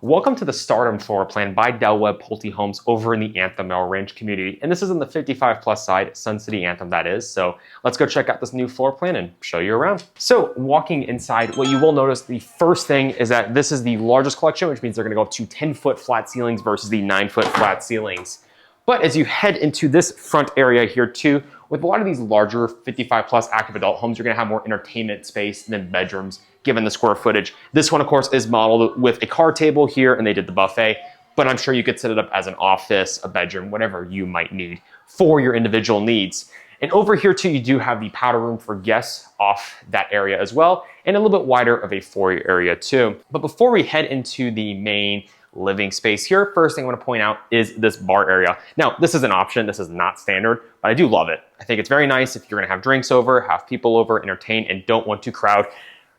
Welcome to the Stardom floor plan by Webb Pulte Homes over in the Anthem Range community. And this is on the 55 plus side, Sun City Anthem that is. So let's go check out this new floor plan and show you around. So walking inside, what you will notice, the first thing is that this is the largest collection, which means they're gonna go up to 10-foot flat ceilings versus the 9-foot flat ceilings. But as you head into this front area here too, with a lot of these larger 55 plus active adult homes, you're gonna have more entertainment space than bedrooms, given the square footage. This one, of course, is modeled with a card table here, and they did the buffet, but I'm sure you could set it up as an office, a bedroom, whatever you might need for your individual needs. And over here too, you do have the powder room for guests off that area as well, and a little bit wider of a foyer area too. But before we head into the main living space here, first thing I want to point out is this bar area. Now, this is an option. This is not standard, but I do love it. I think it's very nice if you're going to have drinks over, have people over, entertain, and don't want to crowd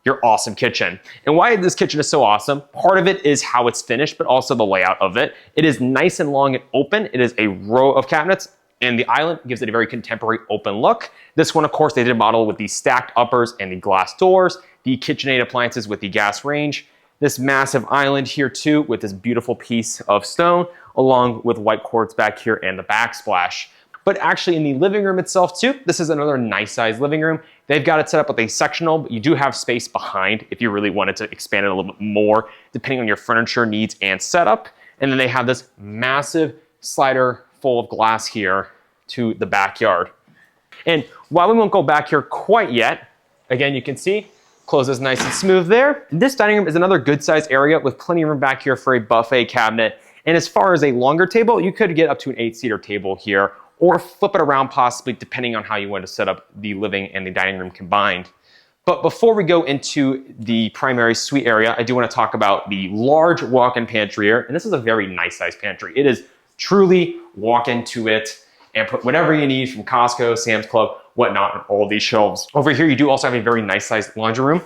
your awesome kitchen. And why this kitchen is so awesome, part of it is how it's finished, but also the layout of it. It is nice and long and open. It is a row of cabinets, and the island gives it a very contemporary open look. This one, of course, they did model with the stacked uppers and the glass doors, the KitchenAid appliances with the gas range, this massive island here too with this beautiful piece of stone, along with white quartz back here and the backsplash. But actually in the living room itself too, this is another nice sized living room. They've got it set up with a sectional, but you do have space behind if you really wanted to expand it a little bit more, depending on your furniture needs and setup. And then they have this massive slider full of glass here to the backyard. And while we won't go back here quite yet, again, you can see, closes nice and smooth there. This dining room is another good sized area with plenty of room back here for a buffet cabinet. And as far as a longer table, you could get up to an 8-seater table here, or flip it around possibly depending on how you want to set up the living and the dining room combined. But before we go into the primary suite area, I do want to talk about the large walk-in pantry here. And this is a very nice sized pantry. It is truly walk into it and put whatever you need from Costco, Sam's Club, whatnot on all these shelves. Over here, you do also have a very nice sized laundry room.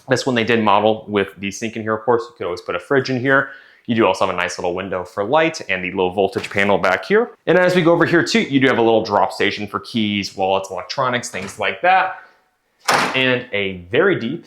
This one they did model with the sink in here, of course. You could always put a fridge in here. You do also have a nice little window for light and the low voltage panel back here. And as we go over here too, you do have a little drop station for keys, wallets, electronics, things like that. And a very deep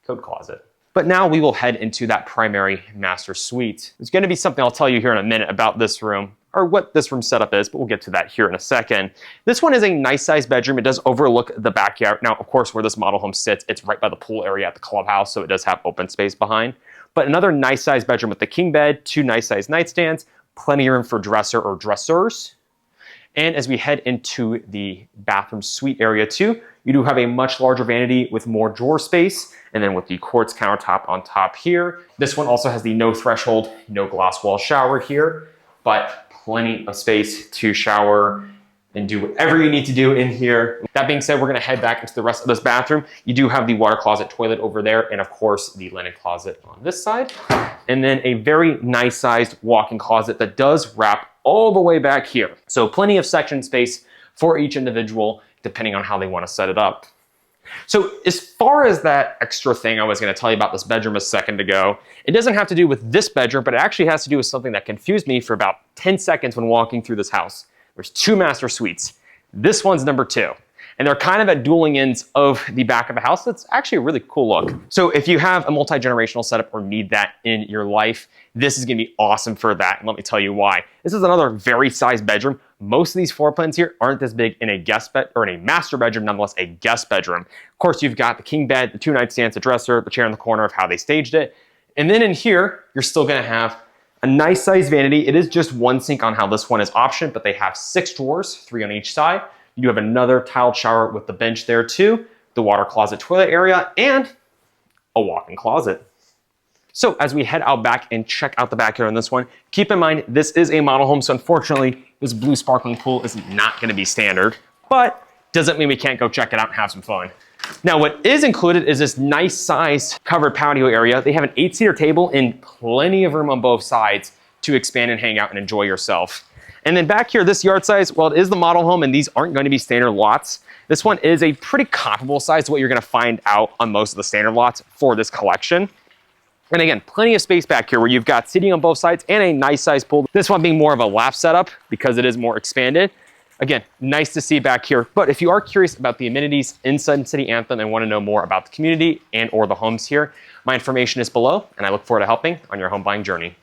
coat closet. But now we will head into that primary master suite. There's gonna be something I'll tell you here in a minute about this room, or what this room setup is, but we'll get to that here in a second. This one is a nice sized bedroom. It does overlook the backyard. Now, of course, where this model home sits, it's right by the pool area at the clubhouse, so it does have open space behind. But another nice sized bedroom with the king bed, 2 nice sized nightstands, plenty of room for dresser or dressers. And as we head into the bathroom suite area too, you do have a much larger vanity with more drawer space, and then with the quartz countertop on top here. This one also has the no threshold, no glass wall shower here, but plenty of space to shower and do whatever you need to do in here. That being said, we're gonna head back into the rest of this bathroom. You do have the water closet toilet over there, and of course, the linen closet on this side. And then a very nice sized walk-in closet that does wrap all the way back here. So plenty of section space for each individual, depending on how they wanna set it up. So as far as that extra thing I was gonna tell you about this bedroom a second ago, it doesn't have to do with this bedroom, but it actually has to do with something that confused me for about 10 seconds when walking through this house. There's 2 master suites. This one's number 2. And they're kind of at dueling ends of the back of the house. That's actually a really cool look. So if you have a multi-generational setup or need that in your life, this is gonna be awesome for that. And let me tell you why. This is another very sized bedroom. Most of these floor plans here aren't this big in a guest bed or in a master bedroom, nonetheless a guest bedroom. Of course, you've got the king bed, the 2 nightstands, the dresser, the chair in the corner of how they staged it. And then in here, you're still gonna have a nice sized vanity. It is just 1 sink on how this one is optioned, but they have 6 drawers, 3 on each side. You do have another tiled shower with the bench there too, the water closet toilet area, and a walk-in closet. So as we head out back and check out the backyard on this one, keep in mind, this is a model home, so unfortunately, this blue sparkling pool is not gonna be standard, but doesn't mean we can't go check it out and have some fun. Now, what is included is this nice sized covered patio area. They have an 8-seater table and plenty of room on both sides to expand and hang out and enjoy yourself. And then back here, this yard size, well, it is the model home and these aren't going to be standard lots. This one is a pretty comparable size to what you're going to find out on most of the standard lots for this collection. And again, plenty of space back here where you've got seating on both sides and a nice sized pool. This one being more of a lap setup because it is more expanded. Again, nice to see back here. But if you are curious about the amenities in Sun City Anthem and want to know more about the community and or the homes here, My information is below, and I look forward to helping on your home buying journey.